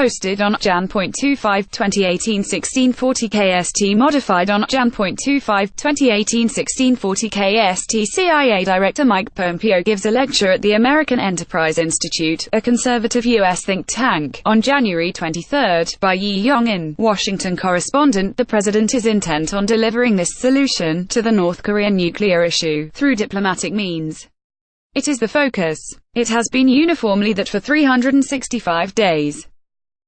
posted on Jan.25, 2018, 1640 KST Modified on Jan.25, 2018, 1640 KST. CIA Director Mike Pompeo gives a lecture at the American Enterprise Institute, a conservative U.S. think tank, on January 23. By Yi Yong-in, Washington correspondent. The president is intent on delivering this solution to the North Korean nuclear issue through diplomatic means. It is the focus. It has been uniformly that for 365 days.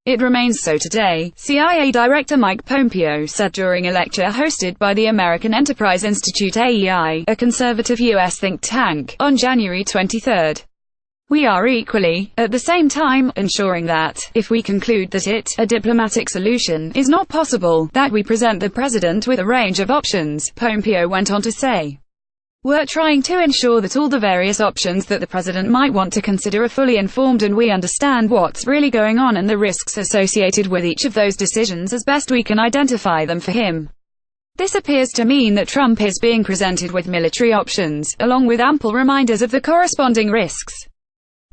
It remains so today, CIA Director Mike Pompeo said during a lecture hosted by the American Enterprise Institute (AEI), a conservative U.S. think tank, on January 23. We are equally, at the same time, ensuring that, if we conclude that a diplomatic solution, is not possible, that we present the president with a range of options, Pompeo went on to say. We're trying to ensure that all the various options that the president might want to consider are fully informed and we understand what's really going on and the risks associated with each of those decisions as best we can identify them for him. This appears to mean that Trump is being presented with military options, along with ample reminders of the corresponding risks.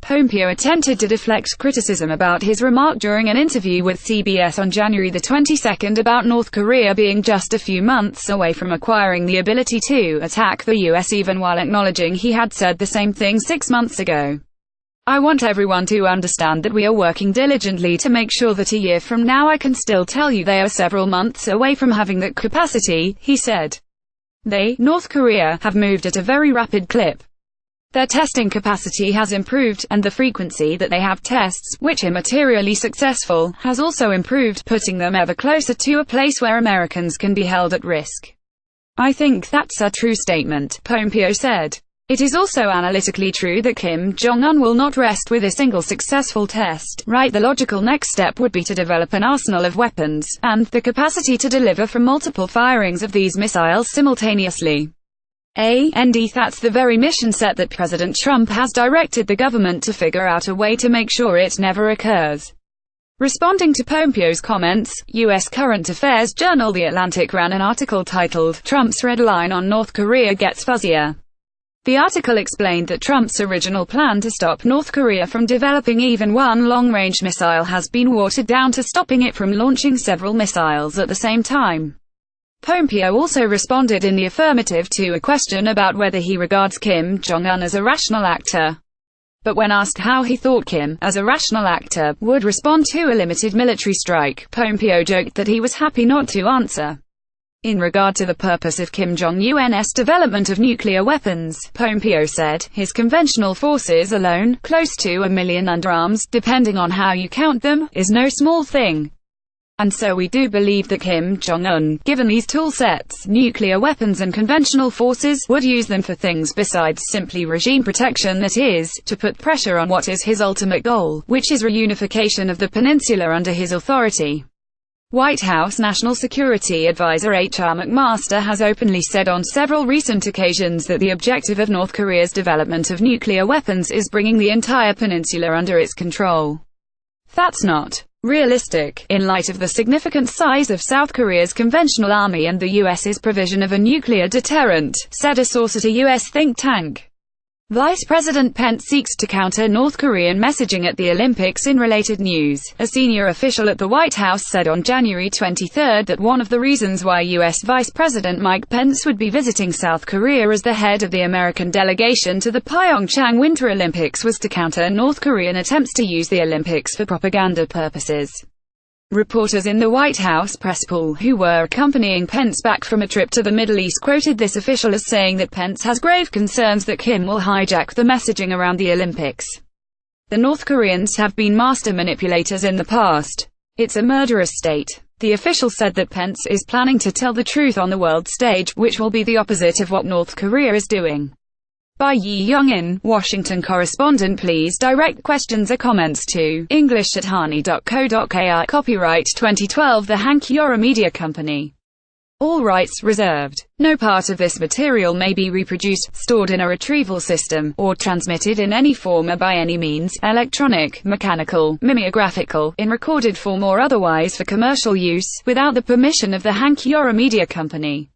Pompeo attempted to deflect criticism about his remark during an interview with CBS on January 22 about North Korea being just a few months away from acquiring the ability to attack the U.S., even while acknowledging he had said the same thing 6 months ago. I want everyone to understand that we are working diligently to make sure that a year from now I can still tell you they are several months away from having that capacity, he said. North Korea, have moved at a very rapid clip. Their testing capacity has improved, and the frequency that they have tests, which are materially successful, has also improved, putting them ever closer to a place where Americans can be held at risk. I think that's a true statement, Pompeo said. It is also analytically true that Kim Jong-un will not rest with a single successful test, right? The logical next step would be to develop an arsenal of weapons, and the capacity to deliver from multiple firings of these missiles simultaneously. That's the very mission set that President Trump has directed the government to figure out a way to make sure it never occurs. Responding to Pompeo's comments, U.S. current affairs journal The Atlantic ran an article titled, "Trump's Red Line on North Korea Gets Fuzzier." The article explained that Trump's original plan to stop North Korea from developing even one long-range missile has been watered down to stopping it from launching several missiles at the same time. Pompeo also responded in the affirmative to a question about whether he regards Kim Jong-un as a rational actor. But when asked how he thought Kim, as a rational actor, would respond to a limited military strike, Pompeo joked that he was happy not to answer. In regard to the purpose of Kim Jong-un's development of nuclear weapons, Pompeo said, his conventional forces alone, close to 1 million underarms, depending on how you count them, is no small thing. And so we do believe that Kim Jong-un, given these tool sets, nuclear weapons and conventional forces, would use them for things besides simply regime protection, that is, to put pressure on what is his ultimate goal, which is reunification of the peninsula under his authority. White House National Security Advisor H.R. McMaster has openly said on several recent occasions that the objective of North Korea's development of nuclear weapons is bringing the entire peninsula under its control. That's not realistic, in light of the significant size of South Korea's conventional army and the U.S.'s provision of a nuclear deterrent, said a source at a U.S. think tank. Vice President Pence seeks to counter North Korean messaging at the Olympics. In related news, a senior official at the White House said on January 23 that one of the reasons why U.S. Vice President Mike Pence would be visiting South Korea as the head of the American delegation to the Pyeongchang Winter Olympics was to counter North Korean attempts to use the Olympics for propaganda purposes. Reporters in the White House press pool who were accompanying Pence back from a trip to the Middle East quoted this official as saying that Pence has grave concerns that Kim will hijack the messaging around the Olympics. The North Koreans have been master manipulators in the past. It's a murderous state. The official said that Pence is planning to tell the truth on the world stage, which will be the opposite of what North Korea is doing. By Yi Yong-in, Washington correspondent. Please direct questions or comments to english@hani.co.kr. Copyright 2012 The Hankyoreh Media Company. All rights reserved. No part of this material may be reproduced, stored in a retrieval system, or transmitted in any form or by any means, electronic, mechanical, mimeographical, in recorded form or otherwise for commercial use, without the permission of the Hankyoreh Media Company.